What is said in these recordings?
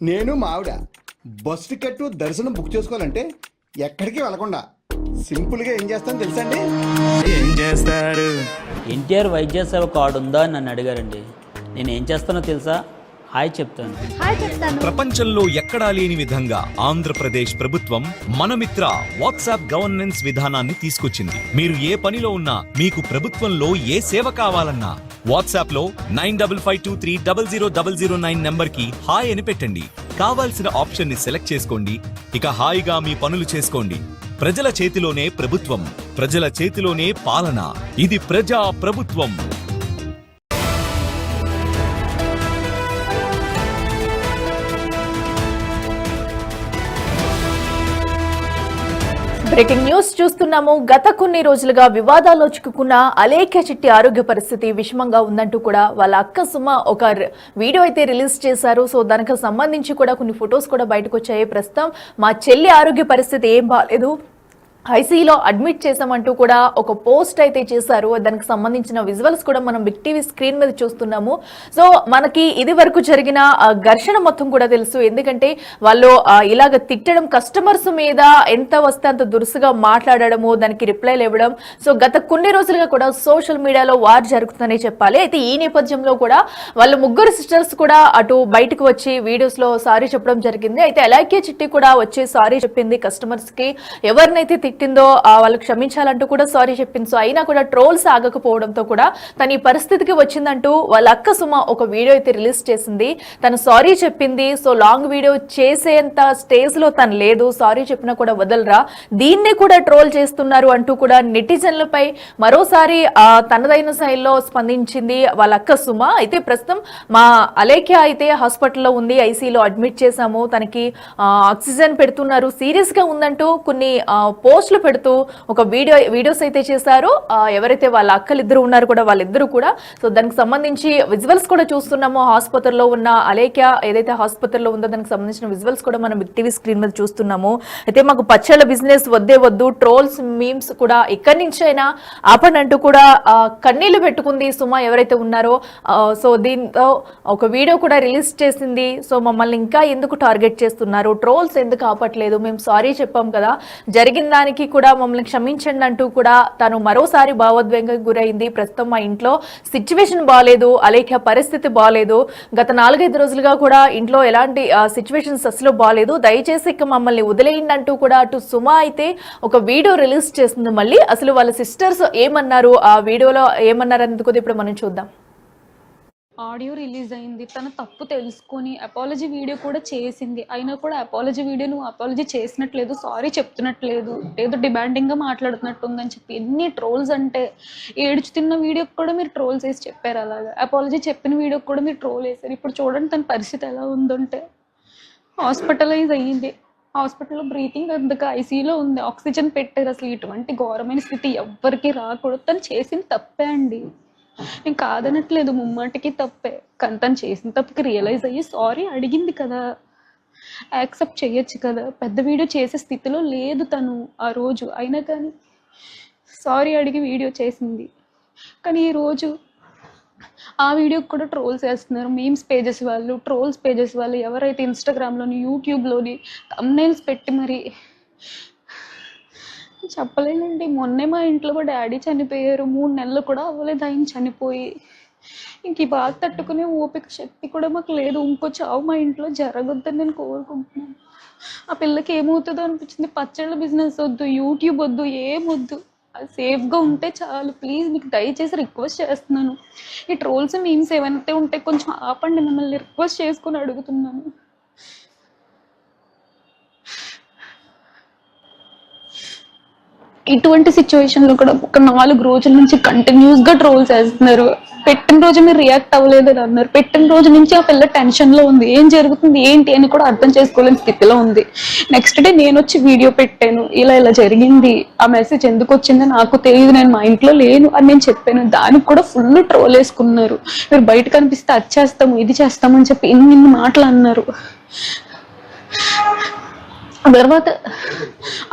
నేను మా ఆవిడ బస్ టికెట్ దర్శనం బుక్ చేసుకోవాలంటే ఎక్కడికి వెళ్ళకుండా సింపుల్గా ఏం చేస్తాను తెలుసా అండి? ఏం చేస్తారు? ఎన్టీఆర్ వైద్య సేవ కార్డు ఉందా అని నన్ను అడిగారండి. నేను ఏం చేస్తానో తెలుసా? హాయ్ చెప్తాను. ప్రపంచంలో ఎక్కడా లేని విధంగా ఆంధ్రప్రదేశ్ ప్రభుత్వం మనమిత్ర వాట్సాప్ గవర్నెన్స్ విధానాన్ని తీసుకొచ్చింది. మీరు ఏ పనిలో ఉన్నా, మీకు ప్రభుత్వంలో ఏ సేవ కావాలన్నా వాట్సాప్ లో 9552300009 నెంబర్ కి హాయ్ అని పెట్టండి. కావాల్సిన ఆప్షన్ ని సెలెక్ట్ చేసుకోండి. ఇక హాయిగా మీ పనులు చేసుకోండి. ప్రజల చేతిలోనే ప్రభుత్వం, ప్రజల చేతిలోనే పాలన. ఇది ప్రజా ప్రభుత్వం. బ్రేకింగ్ న్యూస్ చూస్తున్నాము. గత కొన్ని రోజులుగా వివాదాల్లో చిక్కుకున్న అలేఖ్య చిట్టి ఆరోగ్య పరిస్థితి విషమంగా ఉందంటూ కూడా వాళ్ళ అక్క సుమ ఒక వీడియో అయితే రిలీజ్ చేశారు. సో దానికి సంబంధించి కూడా కొన్ని ఫొటోస్ కూడా బయటకు వచ్చాయి. ప్రస్తుతం మా చెల్లి ఆరోగ్య పరిస్థితి ఏం బాగాలేదు, ఐసీయూలో అడ్మిట్ చేశామంటూ కూడా ఒక పోస్ట్ అయితే చేశారు. దానికి సంబంధించిన విజువల్స్ కూడా మనం బిగ్ టీవీ స్క్రీన్ మీద చూస్తున్నాము. సో మనకి ఇది వరకు జరిగిన ఘర్షణ మొత్తం కూడా తెలుసు. ఎందుకంటే వాళ్ళు ఇలాగ తిట్టడం, కస్టమర్స్ మీద ఎంత వస్తే అంత దురుసుగా మాట్లాడడము, దానికి రిప్లైలు ఇవ్వడం. సో గత కొన్ని రోజులుగా కూడా సోషల్ మీడియాలో వార్ జరుగుతుందనే చెప్పాలి. అయితే ఈ నేపథ్యంలో కూడా వాళ్ళ ముగ్గురు సిస్టర్స్ కూడా అటు బయటకు వచ్చి వీడియోస్ లో సారీ చెప్పడం జరిగింది. అయితే అలేఖ్య చిట్టి కూడా వచ్చి సారీ చెప్పింది కస్టమర్స్ కి. ఎవరినైతే తిట్టిందో వాళ్ళు క్షమించాలంటూ కూడా సారీ చెప్పింది. సో అయినా కూడా ట్రోల్స్ ఆగకపోవడంతో కూడా తన ఈ పరిస్థితికి వచ్చిందంటూ వాళ్ళ అక్క సుమ ఒక వీడియో అయితే రిలీజ్ చేసింది. తను సారీ చెప్పింది. సో లాంగ్ వీడియో చేసేంత స్టేజ్ లో తను లేదు, సారీ చెప్పినా కూడా వదలరా, దీన్నే కూడా ట్రోల్ చేస్తున్నారు అంటూ కూడా నెటిజన్లపై మరోసారి తనదైన శైలిలో స్పందించింది వాళ్ళ అక్క సుమ. అయితే ప్రస్తుతం మా అలేఖ్య అయితే హాస్పిటల్లో ఉంది, ఐసీయూలో అడ్మిట్ చేశాము, తనకి ఆక్సిజన్ పెడుతున్నారు, సీరియస్ గా ఉందంటూ కొన్ని పోస్టులు పెడుతూ ఒక వీడియోస్ అయితే చేశారు. ఎవరైతే వాళ్ళ అక్కలిద్దరు ఉన్నారు కూడా వాళ్ళిద్దరూ కూడా. సో దానికి సంబంధించి విజువల్స్ కూడా చూస్తున్నాము. హాస్పిటల్లో ఉన్న అలేఖ్య ఏదైతే హాస్పిటల్లో ఉందో దానికి సంబంధించిన విజువల్స్ కూడా మనం బిగ్ టీవీ స్క్రీన్ మీద చూస్తున్నాము. అయితే మాకు పచ్చళ్ళ బిజినెస్ వద్దే వద్దు, ట్రోల్స్ మీమ్స్ కూడా ఇక్కడి నుంచి అయినా ఆపండి అంటూ కూడా కన్నీళ్లు పెట్టుకుంది సుమ ఎవరైతే ఉన్నారో. సో దీంతో ఒక వీడియో కూడా రిలీజ్ చేసింది. సో మమ్మల్ని ఇంకా ఎందుకు టార్గెట్ చేస్తున్నారు, ట్రోల్స్ ఎందుకు ఆపట్లేదు, మేము సారీ చెప్పాం కదా, జరిగిన దానికి కూడా మమ్మల్ని క్షమించండి అంటూ కూడా తను మరోసారి భావోద్వేగానికి గురైంది. ప్రస్తుతం మా ఇంట్లో సిచ్యువేషన్ బాగాలేదు, అలేఖ్య పరిస్థితి బాగాలేదు, గత 4-5 రోజులుగా కూడా ఇంట్లో ఎలాంటి సిచ్యువేషన్స్ అసలు బాగాలేదు, దయచేసి ఇక మమ్మల్ని వదిలేయండి అంటూ కూడా అటు సుమ అయితే ఒక వీడియో రిలీజ్ చేస్తుంది. మళ్ళీ అసలు వాళ్ళ సిస్టర్స్ ఏమన్నారు, ఆ వీడియోలో ఏమన్నారు అనేది కూడా ఇప్పుడు మనం చూద్దాం. ఆడియో రిలీజ్ అయింది, తన తప్పు తెలుసుకొని అపాలజీ వీడియో కూడా చేసింది. అయినా కూడా అపాలజీ వీడియో నువ్వు అపాలజీ చేసినట్లేదు, సారీ చెప్తున్నట్లేదు, ఏదో డిమాండింగ్గా మాట్లాడుతున్నట్టుందని చెప్పి ఎన్ని ట్రోల్స్ అంటే, ఏడుచు తిన్న వీడియోకి కూడా మీరు ట్రోల్స్ వేసి చెప్పారు, అలాగా అపాలజీ చెప్పిన వీడియోకి కూడా మీరు ట్రోల్ వేసారు. ఇప్పుడు చూడండి తన పరిస్థితి ఎలా ఉందంటే, హాస్పిటలైజ్ అయ్యింది, హాస్పిటల్లో బ్రీతింగ్ అందుకు ఐసీయూలో ఉంది, ఆక్సిజన్ పెట్టారు. అసలు ఇటువంటి ఘోరమైన స్థితి ఎవ్వరికి రాకూడదు. తను చేసిన తప్పే అండి, నేను కాదనట్లేదు, ముమ్మాటికి తప్పే. కానీ తను చేసిన తప్పుకి రియలైజ్ అయ్యి సారీ అడిగింది కదా, యాక్సెప్ట్ చేయొచ్చు కదా. పెద్ద వీడియో చేసే స్థితిలో లేదు తను ఆ రోజు, అయినా కానీ సారీ అడిగి వీడియో చేసింది. కానీ ఈరోజు ఆ వీడియోకి కూడా ట్రోల్స్ వేస్తున్నారు. మీమ్స్ పేజెస్ వాళ్ళు, ట్రోల్స్ పేజెస్ వాళ్ళు, ఎవరైతే ఇన్స్టాగ్రామ్లోని యూట్యూబ్లోని థంబ్నెయిల్స్ పెట్టి మరి చెప్పలేనండి. మొన్నే మా ఇంట్లో మా డాడీ చనిపోయారు, 3 నెలలు కూడా అవ్వలేదు ఆయన చనిపోయి. ఇంక ఈ బాధ తట్టుకునే ఓపిక శక్తి కూడా మాకు లేదు. ఇంకో చావు మా ఇంట్లో జరగొద్దని నేను కోరుకుంటున్నాను. ఆ పిల్లకి ఏమవుతుందో అనిపించింది. పచ్చళ్ళ బిజినెస్ వద్దు, యూట్యూబ్ వద్దు, ఏమొద్దు, అది సేఫ్గా ఉంటే చాలు. ప్లీజ్ మీకు దయచేసి రిక్వెస్ట్ చేస్తున్నాను, ఈ ట్రోల్స్ మీమ్స్ ఏమైతే ఉంటే కొంచెం ఆపండి, మిమ్మల్ని రిక్వెస్ట్ చేసుకొని అడుగుతున్నాను. ఇటువంటి సిచ్యువేషన్లో కూడా ఒక 4 రోజుల నుంచి కంటిన్యూస్గా ట్రోల్స్ వేస్తున్నారు. పెట్టిన రోజు మీరు రియాక్ట్ అవ్వలేదని అన్నారు, పెట్టిన రోజు నుంచి ఆ పిల్ల టెన్షన్లో ఉంది, ఏం జరుగుతుంది ఏంటి అని కూడా అర్థం చేసుకోలేని స్థితిలో ఉంది. నెక్స్ట్ డే నేను వచ్చి వీడియో పెట్టాను, ఇలా ఇలా జరిగింది, ఆ మెసేజ్ ఎందుకు వచ్చిందో నాకు తెలియదు, నేను మా ఇంట్లో లేను అని నేను చెప్పాను. దానికి కూడా ఫుల్ ట్రోల్ వేసుకున్నారు. మీరు బయట కనిపిస్తే అది చేస్తాము ఇది చేస్తామని చెప్పి ఇన్ని మాటలు అన్నారు. తర్వాత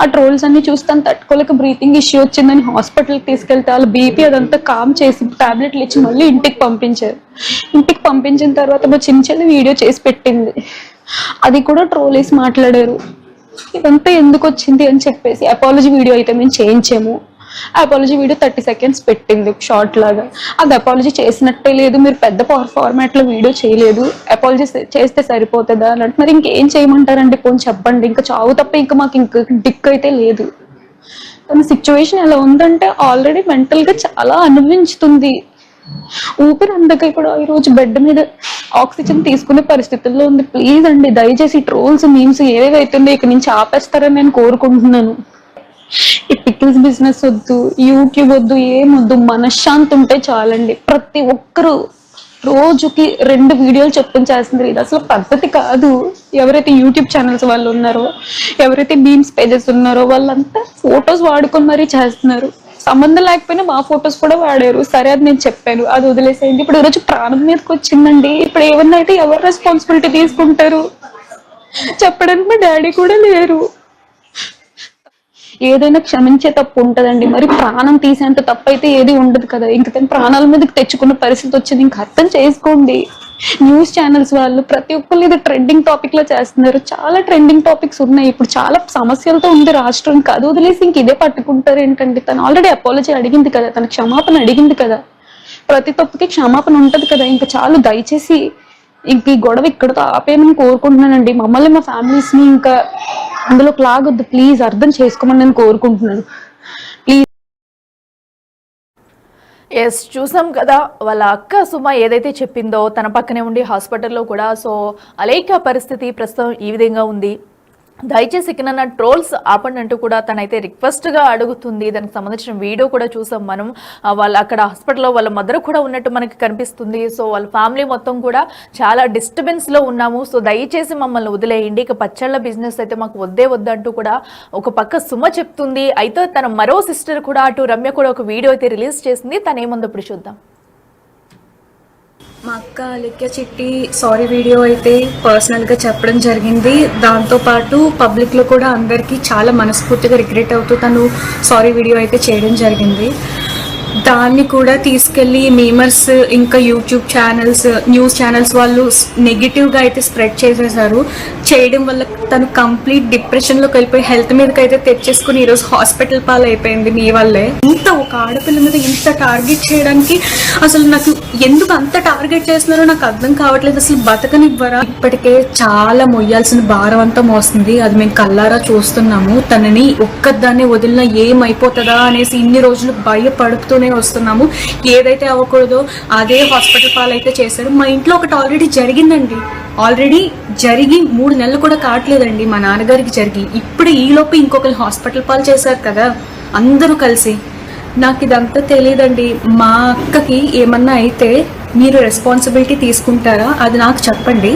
ఆ ట్రోల్స్ అన్ని చూస్తాను తట్టుకోలేక బ్రీతింగ్ ఇష్యూ వచ్చిందని హాస్పిటల్కి తీసుకెళ్తే వాళ్ళు బీపీ అదంతా కామ్ చేసి టాబ్లెట్లు ఇచ్చి మళ్ళీ ఇంటికి పంపించారు. ఇంటికి పంపించిన తర్వాత మా చిన్న వీడియో చేసి పెట్టింది. అది కూడా ట్రోల్ వేసి మాట్లాడారు. ఇదంతా ఎందుకు వచ్చింది అని చెప్పేసి అపాలజీ వీడియో అయితే మేము చేయించాము. అపాలజీ వీడియో 30 seconds పెట్టింది షార్ట్ లాగా. అది అపాలజీ చేసినట్టే లేదు, మీరు పెద్ద ఫార్మాట్ లో వీడియో చేయలేదు, అపాలజీ చేస్తే సరిపోతుందా అని అంటే మరి ఇంకేం చేయమంటారండి, పోనీ చెప్పండి. ఇంకా చావు తప్ప ఇంకా మాకు ఇంక దిక్కు అయితే లేదు. తన సిచ్యువేషన్ ఎలా ఉందంటే ఆల్రెడీ మెంటల్ గా చాలా అనుభవించుతుంది. ఊపిరి అందక ఇప్పుడు ఈరోజు బెడ్ మీద ఆక్సిజన్ తీసుకునే పరిస్థితుల్లో ఉంది. ప్లీజ్ అండి, దయచేసి ట్రోల్స్ మీమ్స్ ఏవేవి అవుతుందో ఇక నుంచి ఆపేస్తారని నేను కోరుకుంటున్నాను. ఈ పికిల్స్ బిజినెస్ వద్దు, యూట్యూబ్ వద్దు, ఏమొద్దు, మనశ్శాంతి ఉంటే చాలండి. ప్రతి ఒక్కరు రోజుకి 2 వీడియోలు చెప్పుకొని చేస్తున్నారు. ఇది అసలు పద్ధతి కాదు. ఎవరైతే యూట్యూబ్ ఛానల్స్ వాళ్ళు ఉన్నారో, ఎవరైతే మీమ్స్ పేజెస్ ఉన్నారో వాళ్ళంతా ఫొటోస్ వాడుకొని మరీ చేస్తున్నారు. సంబంధం లేకపోయినా మా ఫొటోస్ కూడా వాడారు. సరే, అది నేను చెప్పాను, అది వదిలేసేయండి. ఇప్పుడు ఈరోజు ప్రాణం మీదకి వచ్చిందండి. ఇప్పుడు ఏమన్నా అయితే ఎవరు రెస్పాన్సిబిలిటీ తీసుకుంటారు చెప్పడానికి మా డాడీ కూడా లేరు. ఏదైనా క్షమించే తప్పు ఉంటదండి, మరి ప్రాణం తీసేంత తప్పు అయితే ఏది ఉండదు కదా. ఇంక తన ప్రాణాల మీదకి తెచ్చుకున్న పరిస్థితి వచ్చింది. ఇంక అర్థం చేసుకోండి. న్యూస్ ఛానల్స్ వాళ్ళు ప్రతి ఒక్కరు ఇది ట్రెండింగ్ టాపిక్ లో చేస్తున్నారు. చాలా ట్రెండింగ్ టాపిక్స్ ఉన్నాయి. ఇప్పుడు చాలా సమస్యలతో ఉంది రాష్ట్రం. అది వదిలేసి ఇంక ఇదే పట్టుకుంటారు ఏంటండి. తను ఆల్రెడీ అపాలజీ అడిగింది కదా, తన క్షమాపణ అడిగింది కదా, ప్రతి తప్పుకి క్షమాపణ ఉంటది కదా. ఇంకా చాలు, దయచేసి ఇంక ఈ గొడవ ఇక్కడతో ఆపేయమని కోరుకుంటున్నానండి. మమ్మల్ని, మా ఫ్యామిలీస్ ని ఇంకా అందులోకి లాగొద్దు. ప్లీజ్ అర్థం చేసుకోమని నేను కోరుకుంటున్నాను. ప్లీజ్. ఎస్, చూసాం కదా వాళ్ళ అక్క సుమ ఏదైతే చెప్పిందో, తన పక్కనే ఉండి హాస్పిటల్లో కూడా. సో అలేఖ్య పరిస్థితి ప్రస్తుతం ఈ విధంగా ఉంది. దయచేసి ఇకనన్నా ట్రోల్స్ ఆపండి అంటూ కూడా తనైతే రిక్వెస్ట్గా అడుగుతుంది. దానికి సంబంధించిన వీడియో కూడా చూసాం మనం. వాళ్ళు అక్కడ హాస్పిటల్లో వాళ్ళ మదర్ కూడా ఉన్నట్టు మనకి కనిపిస్తుంది. సో వాళ్ళ ఫ్యామిలీ మొత్తం కూడా చాలా డిస్టర్బెన్స్లో ఉన్నాము. సో దయచేసి మమ్మల్ని వదిలేయండి, ఇక పచ్చళ్ళ బిజినెస్ అయితే మాకు వద్దే వద్దంటూ కూడా ఒక పక్క సుమ చెప్తుంది. అయితే తన మరో సిస్టర్ కూడా, అటు రమ్య కూడా ఒక వీడియో అయితే రిలీజ్ చేసింది. తను ఏముందో ఇప్పుడు చూద్దాం. మా అక్క అలేఖ్య చిట్టి సారీ వీడియో అయితే పర్సనల్గా చెప్పడం జరిగింది. దాంతోపాటు పబ్లిక్లో కూడా అందరికీ చాలా మనస్ఫూర్తిగా రిగ్రెట్ అవుతూ తను సారీ వీడియో అయితే చేయడం జరిగింది. దాన్ని కూడా తీసుకెళ్ళి మీమర్స్, ఇంకా యూట్యూబ్ ఛానల్స్, న్యూస్ ఛానల్స్ వాళ్ళు నెగిటివ్గా అయితే స్ప్రెడ్ చేసేసారు. చేయడం వల్ల తను కంప్లీట్ డిప్రెషన్లోకి వెళ్ళిపోయి హెల్త్ మీదకి అయితే తెచ్చేసుకుని ఈరోజు హాస్పిటల్ పాలు అయిపోయింది మీ వల్లే. ఇంత ఒక ఆడపిల్ల మీద ఇంత టార్గెట్ చేయడానికి అసలు నాకు ఎందుకు అంత టార్గెట్ చేస్తున్నారో నాకు అర్థం కావట్లేదు. అసలు బతకనివ్వరా? ఇప్పటికే చాలా మొయ్యాల్సిన భారం అంతా మోస్తుంది. అది మేము కల్లారా చూస్తున్నాము. తనని ఒక్కదాన్ని వదిలినా ఏమైపోతుందా అనేసి ఇన్ని రోజులు భయపడుతూనే వస్తున్నాము. ఏదైతే అవ్వకూడదో అదే హాస్పిటల్ పాలు అయితే చేశారు. మా ఇంట్లో ఒకటి ఆల్రెడీ జరిగిందండి. ఆల్రెడీ జరిగి 3 నెలలు కూడా కావట్లేదండి మా నాన్నగారికి జరిగి. ఇప్పుడు ఈలోపు ఇంకొకరు హాస్పిటల్ పాలు చేశారు కదా అందరూ కలిసి. నాకు ఇదంతా తెలియదండి. మా అక్కకి ఏమన్నా అయితే మీరు రెస్పాన్సిబిలిటీ తీసుకుంటారా? అది నాకు చెప్పండి.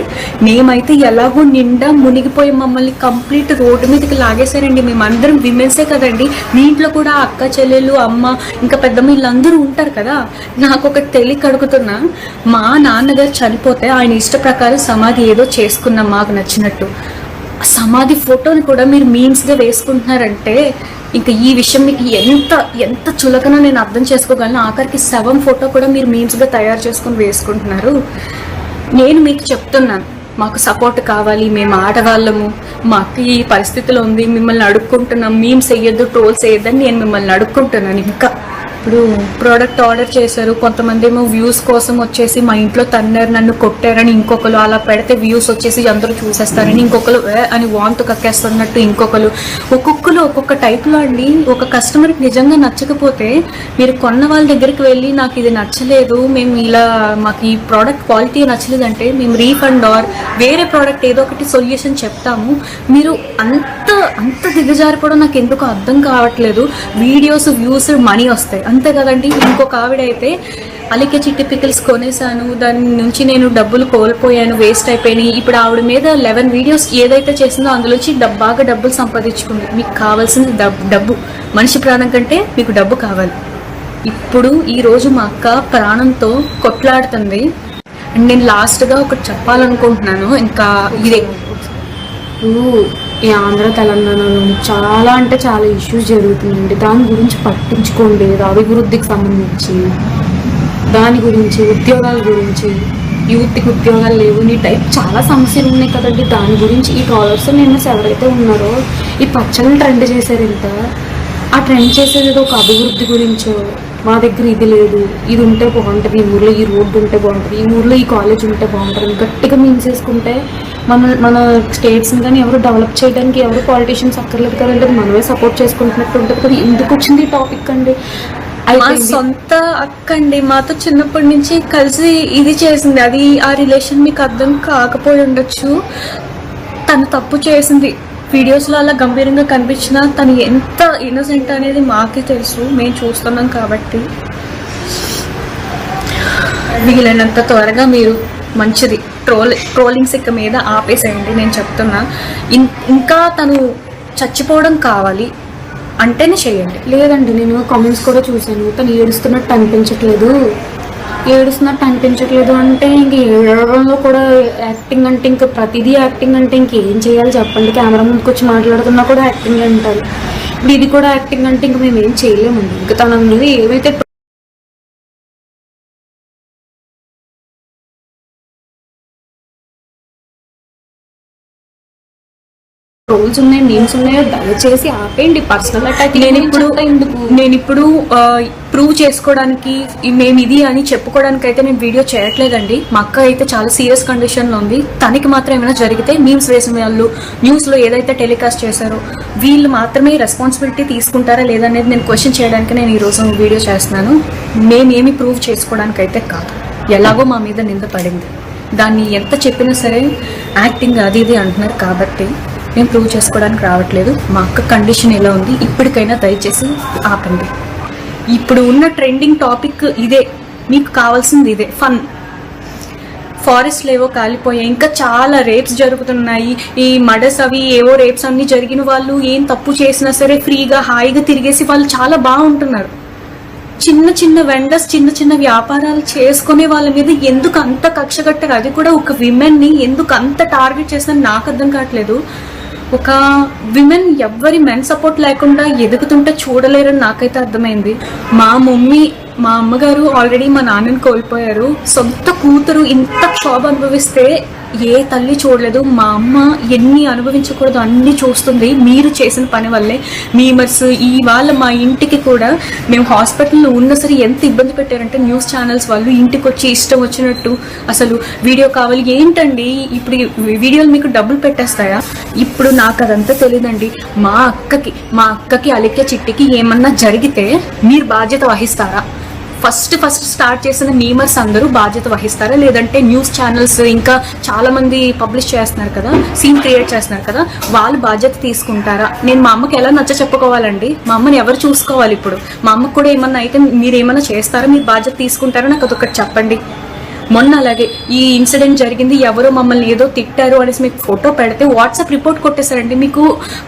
మేమైతే ఎలాగో నిండా మునిగిపోయి మమ్మల్ని కంప్లీట్ రోడ్డు మీదకి లాగేశారండి. మేమందరం విమెన్సే కదండి. మీ ఇంట్లో కూడా అక్క, చెల్లెలు, అమ్మ, ఇంకా పెద్దమ్మ వీళ్ళందరూ ఉంటారు కదా. నాకు ఒకటి తెలియక అడుగుతున్నా. మా నాన్నగారు చనిపోతే ఆయన ఇష్ట ప్రకారం సమాధి ఏదో చేసుకున్నాం మాకు నచ్చినట్టు. సమాధి ఫోటోని కూడా మీరు మీమ్స్గా వేసుకుంటున్నారంటే ఇంకా ఈ విషయం మీకు ఎంత చులకనో నేను అర్థం చేసుకోగలను. ఆఖరికి శవం ఫోటో కూడా మీరు మీమ్స్గా తయారు చేసుకుని వేసుకుంటున్నారు. నేను మీకు చెప్తున్నాను, మాకు సపోర్ట్ కావాలి, మేము ఆడవాళ్ళము, మాకు ఈ పరిస్థితిలో ఉంది, మిమ్మల్ని అడుక్కుంటున్నాం, మీమ్స్ వేయొద్దు, ట్రోల్స్ వేయొద్దని నేను మిమ్మల్ని అడుక్కుంటున్నాను. ఇంకా ఇప్పుడు ప్రోడక్ట్ ఆర్డర్ చేశారు, కొంతమంది ఏమో వ్యూస్ కోసం వచ్చేసి మా ఇంట్లో తన్నారు, నన్ను కొట్టారని ఇంకొకరు, అలా పెడితే వ్యూస్ వచ్చేసి అందరూ చూసేస్తారని ఇంకొకరు, అని వాంతు కక్కేస్తున్నట్టు ఇంకొకరు. ఒక్కొక్కరు ఒక్కొక్క టైప్లో అండి. ఒక కస్టమర్కి నిజంగా నచ్చకపోతే మీరు కొన్న వాళ్ళ దగ్గరికి వెళ్ళి నాకు ఇది నచ్చలేదు, మేము ఇలా మాకు ఈ ప్రోడక్ట్ క్వాలిటీ నచ్చలేదంటే మేము రీఫండ్ ఆర్ వేరే ప్రోడక్ట్ ఏదో ఒకటి సొల్యూషన్ చెప్తాము. మీరు అంత దిగజారిపోవడం నాకు ఎందుకు అర్థం కావట్లేదు. వీడియోస్, వ్యూస్, మనీ వస్తాయి అంతే కదండి. ఇంకొక ఆవిడ అయితే అలేఖ్య చిట్టి పికిల్స్ కొనేసాను, దాని నుంచి నేను డబ్బులు కోల్పోయాను, వేస్ట్ అయిపోయినాయి. ఇప్పుడు ఆవిడ మీద 11 వీడియోస్ ఏదైతే చేసిందో అందులోంచి బాగా డబ్బులు సంపాదించుకుంది. మీకు కావాల్సింది డబ్బు. మనిషి ప్రాణం కంటే మీకు డబ్బు కావాలి. ఇప్పుడు ఈరోజు మా అక్క ప్రాణంతో కొట్లాడుతుంది. అండ్ నేను లాస్ట్గా ఒకటి చెప్పాలనుకుంటున్నాను. ఇంకా ఇదే, ఈ ఆంధ్ర తెలంగాణలో చాలా అంటే చాలా ఇష్యూస్ జరుగుతున్నాయండి. దాని గురించి పట్టించుకోండి. అభివృద్ధికి సంబంధించి, దాని గురించి, ఉద్యోగాల గురించి యూత్కి ఉద్యోగాలు లేవు, నీ టైప్ చాలా సమస్యలు ఉన్నాయి కదండి. దాని గురించి ఈ ట్రాలర్స్ మెంబర్స్ ఎవరైతే ఉన్నారో ఈ పచ్చని ట్రెండ్ చేశారు. ఇంత ఆ ట్రెండ్ చేసేది ఒక అభివృద్ధి గురించో, మా దగ్గర ఇది లేదు, ఇది ఉంటే బాగుంటుంది, ఈ ఊర్లో ఈ రోడ్డు ఉంటే బాగుంటుంది, ఈ ఊర్లో ఈ కాలేజ్ ఉంటే బాగుంటుంది, గట్టిగా మీన్స్ వేసుకుంటే మన స్టేట్స్ని కానీ ఎవరు డెవలప్ చేయడానికి ఎవరు పాలిటీషియన్స్ అక్కర్లేదు కదండి, మనమే సపోర్ట్ చేసుకుంటున్నట్టు ఉంటుంది కదా. ఎందుకు వచ్చింది ఈ టాపిక్ అండి? మా సొంత అక్క అండి, మాతో చిన్నప్పటి నుంచి కలిసి ఇది చేసింది. అది ఆ రిలేషన్ మీకు అర్థం కాకపోయి ఉండొచ్చు. తను తప్పు చేసింది. వీడియోస్లో అలా గంభీరంగా కనిపించినా తను ఎంత ఇన్నోసెంట్ అనేది మాకే తెలుసు, మేము చూస్తున్నాం కాబట్టి. వీలైనంత త్వరగా మీరు మంచిది ట్రోలింగ్స్ ఇక మీద ఆపేసేయండి. నేను చెప్తున్నా, ఇంకా తను చచ్చిపోవడం కావాలి అంటేనే చేయండి. లేదండి, నేను కామెంట్స్ కూడా చూశాను, తను ఏడుస్తున్నట్టు అనిపించట్లేదు అంటే ఇంక ఏడవడంలో కూడా యాక్టింగ్ అంటే ఇంక ప్రతిదీ యాక్టింగ్ అంటే ఇంకేం చేయాలి చెప్పండి. కెమెరా ముందుకు వచ్చి మాట్లాడుతున్నా కూడా యాక్టింగ్ అంటారు. ఇప్పుడు ఇది కూడా యాక్టింగ్ అంటే ఇంక మేము ఏం చేయలేమండి. ఇంకా తన మీద ఏవైతే రోల్స్ ఉన్నాయి, నేమ్స్ ఉన్నాయో దయచేసి ఆపేయండి. పర్సనల్ అటాక్ నేను ఇప్పుడు ప్రూవ్ చేసుకోవడానికి మేము ఇది అని చెప్పుకోవడానికి అయితే నేను వీడియో చేయట్లేదండి. మా అక్క అయితే చాలా సీరియస్ కండిషన్లో ఉంది. తనకి మాత్రం ఏమైనా జరిగితే మీమ్స్ వేసిన వాళ్ళు న్యూస్లో ఏదైతే టెలికాస్ట్ చేశారో వీళ్ళు మాత్రమే రెస్పాన్సిబిలిటీ తీసుకుంటారా లేదనేది నేను క్వశ్చన్ చేయడానికి నేను ఈరోజు వీడియో చేస్తున్నాను. మేమేమి ప్రూవ్ చేసుకోవడానికి అయితే కాదు. ఎలాగో మా మీద నింద పడింది, దాన్ని ఎంత చెప్పినా సరే యాక్టింగ్ అది ఇది అంటున్నారు కాబట్టి మేము ప్రూవ్ చేసుకోవడానికి రావట్లేదు. మా అక్క కండిషన్ ఎలా ఉంది ఇప్పటికైనా దయచేసి ఆపండి. ఇప్పుడు ఉన్న ట్రెండింగ్ టాపిక్ ఇదే, మీకు కావాల్సింది ఇదే, ఫన్. ఫారెస్ట్లు ఏవో కాలిపోయాయి, ఇంకా చాలా రేప్స్ జరుగుతున్నాయి. ఈ మర్డర్స్ అవి ఏవో రేప్స్ అన్ని జరిగిన వాళ్ళు ఏం తప్పు చేసినా సరే ఫ్రీగా హాయిగా తిరిగేసి వాళ్ళు చాలా బాగుంటున్నారు. చిన్న చిన్న వెండర్స్, చిన్న చిన్న వ్యాపారాలు చేసుకునే వాళ్ళ మీద ఎందుకు అంత కక్ష కట్టారు? అది కూడా ఒక విమెన్ని ఎందుకు అంత టార్గెట్ చేస్తుందని నాకు అర్థం కావట్లేదు. ఒక విమెన్ ఎవ్వరి మెన్ సపోర్ట్ లేకుండా ఎదుగుతుంటే చూడలేరని నాకైతే అర్థమైంది. మా అమ్మగారు ఆల్రెడీ మా నాన్నని కోల్పోయారు. సొంత కూతురు ఇంత క్షోభ అనుభవిస్తే ఏ తల్లి చూడలేదు. మా అమ్మ ఎన్ని అనుభవించకూడదు అన్ని చూస్తుంది మీరు చేసిన పని వల్లే. మీమర్స్ ఇవాళ మా ఇంటికి కూడా మేము హాస్పిటల్లో ఉన్న సరే ఎంత ఇబ్బంది పెట్టారంటే న్యూస్ ఛానల్స్ వాళ్ళు ఇంటికి వచ్చి ఇష్టం వచ్చినట్టు అసలు వీడియో కావాలి ఏంటండి, ఇప్పుడు వీడియోలు మీకు డబ్బులు పెట్టేస్తాయా? ఇప్పుడు నాకు అదంతా తెలియదండి. మా అక్కకి అలికే చిట్టికి ఏమన్నా జరిగితే మీరు బాధ్యత వహిస్తారా? ఫస్ట్ స్టార్ట్ చేసిన మీమర్స్ అందరూ బాధ్యత వహిస్తారా? లేదంటే న్యూస్ ఛానల్స్ ఇంకా చాలా మంది పబ్లిష్ చేస్తున్నారు కదా, సీన్ క్రియేట్ చేస్తున్నారు కదా, వాళ్ళు బాధ్యత తీసుకుంటారా? నేను మా అమ్మకి ఎలా నచ్చ చెప్పుకోవాలండి? మా అమ్మని ఎవరు చూసుకోవాలి? ఇప్పుడు మా అమ్మకు కూడా ఏమన్నా అయితే మీరు ఏమన్నా చేస్తారా? మీరు బాధ్యత తీసుకుంటారా? నాకు అదొకటి చెప్పండి. మొన్న అలాగే ఈ ఇన్సిడెంట్ జరిగింది, ఎవరో మమ్మల్ని ఏదో తిట్టారు అనేసి మీకు ఫోటో పెడితే వాట్సాప్ రిపోర్ట్ కొట్టేశారండి. మీకు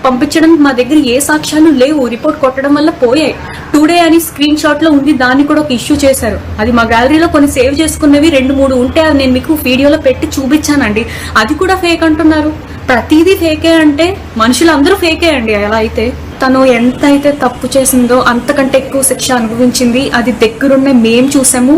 పంపించడానికి మా దగ్గర ఏ సాక్ష్యాలు లేవు, రిపోర్ట్ కొట్టడం వల్ల పోయాయి. టుడే అని స్క్రీన్ షాట్ లో ఉంది, దాన్ని కూడా ఒక ఇష్యూ చేశారు. అది మా గ్యాలరీలో కొన్ని సేవ్ చేసుకున్నవి 2-3 ఉంటే అది నేను మీకు వీడియోలో పెట్టి చూపించానండి. అది కూడా ఫేక్ అంటున్నారు. ప్రతిదీ ఫేకే అంటే మనుషులందరూ ఫేకే అండి. అలా అయితే తను ఎంత అయితే తప్పు చేసిందో అంతకంటే ఎక్కువ శిక్ష అనుభవించింది. అది దగ్గరున్న మేం చూసాము,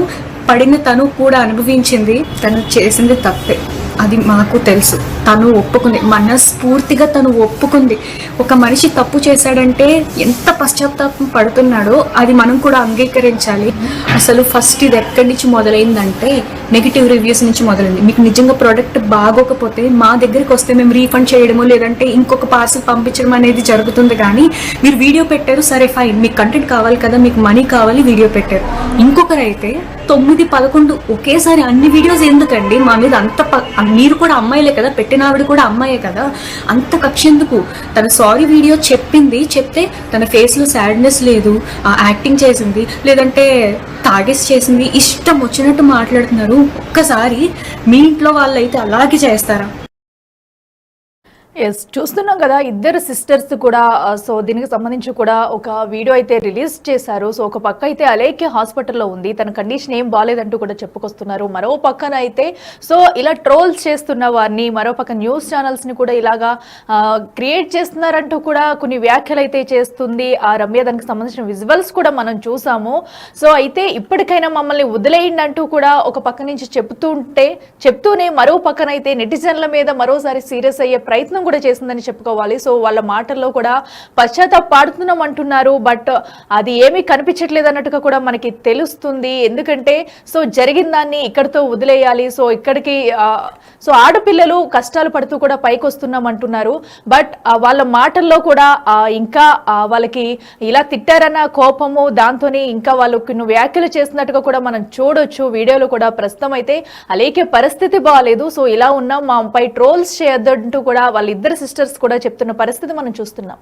పడిన తను కూడా అనుభవించింది. తను చేసింది తప్పే, అది మాకు తెలుసు. తను ఒప్పుకుంది, మనస్ఫూర్తిగా తను ఒప్పుకుంది. ఒక మనిషి తప్పు చేశాడంటే ఎంత పశ్చాత్తాపం పడుతున్నాడో అది మనం కూడా అంగీకరించాలి. అసలు ఫస్ట్ ఇది ఎక్కడి నుంచి మొదలైందంటే నెగిటివ్ రివ్యూస్ నుంచి మొదలైంది. మీకు నిజంగా ప్రోడక్ట్ బాగోకపోతే మా దగ్గరికి వస్తే మేము రీఫండ్ చేయడము లేదంటే ఇంకొక పార్సల్ పంపించడం అనేది జరుగుతుంది. కానీ మీరు వీడియో పెట్టారు, సరే ఫైన్, మీకు కంటెంట్ కావాలి కదా, మీకు మనీ కావాలి, వీడియో పెట్టారు. ఇంకొకరైతే 9-11 ఒకేసారి అన్ని వీడియోస్ ఎందుకండి మా మీద అంత మీరు కూడా అమ్మాయిలే కదా, పెట్టిన ఆవిడ కూడా అమ్మాయే కదా, అంత కక్ష ఎందుకు? తన సారీ వీడియో చెప్తే తన ఫేస్ లో సాడ్నెస్ లేదు, యాక్టింగ్ చేసింది లేదంటే తాగేసి చేసింది, ఇష్టం వచ్చినట్టు మాట్లాడుతున్నారు. ఒక్కసారి మీ ఇంట్లో వాళ్ళైతే అలాగే చేస్తారా? ఎస్, చూస్తున్నాం కదా ఇద్దరు సిస్టర్స్ కూడా. సో దీనికి సంబంధించి కూడా ఒక వీడియో అయితే రిలీజ్ చేశారు. సో ఒక పక్క అయితే అలేఖ్య హాస్పిటల్లో ఉంది, తన కండిషన్ ఏం బాగాలేదంటూ కూడా చెప్పుకొస్తున్నారు. మరో పక్కన అయితే సో ఇలా ట్రోల్స్ చేస్తున్న వారిని, మరో పక్క న్యూస్ ఛానల్స్ ని కూడా ఇలాగా క్రియేట్ చేస్తున్నారంటూ కూడా కొన్ని వ్యాఖ్యలు అయితే చేస్తుంది ఆ రమ్య. దానికి సంబంధించిన విజువల్స్ కూడా మనం చూసాము. సో అయితే ఇప్పటికైనా మమ్మల్ని వదిలేయండి అంటూ కూడా ఒక పక్క నుంచి చెప్తూనే మరో పక్కన అయితే నెటిజన్ల మీద మరోసారి సీరియస్ అయ్యే ప్రయత్నం కూడా చేసిందని చెప్పుకోవాలి. సో వాళ్ళ మాటల్లో కూడా పశ్చాత్తాపడుతున్నాం అంటున్నారు, బట్ అది ఏమీ కనిపించట్లేదు అన్నట్టుగా కూడా మనకి తెలుస్తుంది. ఎందుకంటే సో జరిగిన దాన్ని ఇక్కడితో వదిలేయాలి, సో ఇక్కడికి సో ఆడపిల్లలు కష్టాలు పడుతూ కూడా పైకి వస్తున్నాం అంటున్నారు. బట్ వాళ్ళ మాటల్లో కూడా ఇంకా వాళ్ళకి ఇలా తిట్టారన్న కోపము, దాంతోనే ఇంకా వాళ్ళు కొన్ని వ్యాఖ్యలు చేస్తున్నట్టుగా కూడా మనం చూడొచ్చు వీడియోలో కూడా. ప్రస్తుతం అయితే అలేఖ్య పరిస్థితి బాగాలేదు. సో ఇలా ఉన్నాం, మాపై ట్రోల్స్ చేయొద్దంటూ కూడా వాళ్ళిద్దరు సిస్టర్స్ కూడా చెప్తున్న పరిస్థితి మనం చూస్తున్నాం.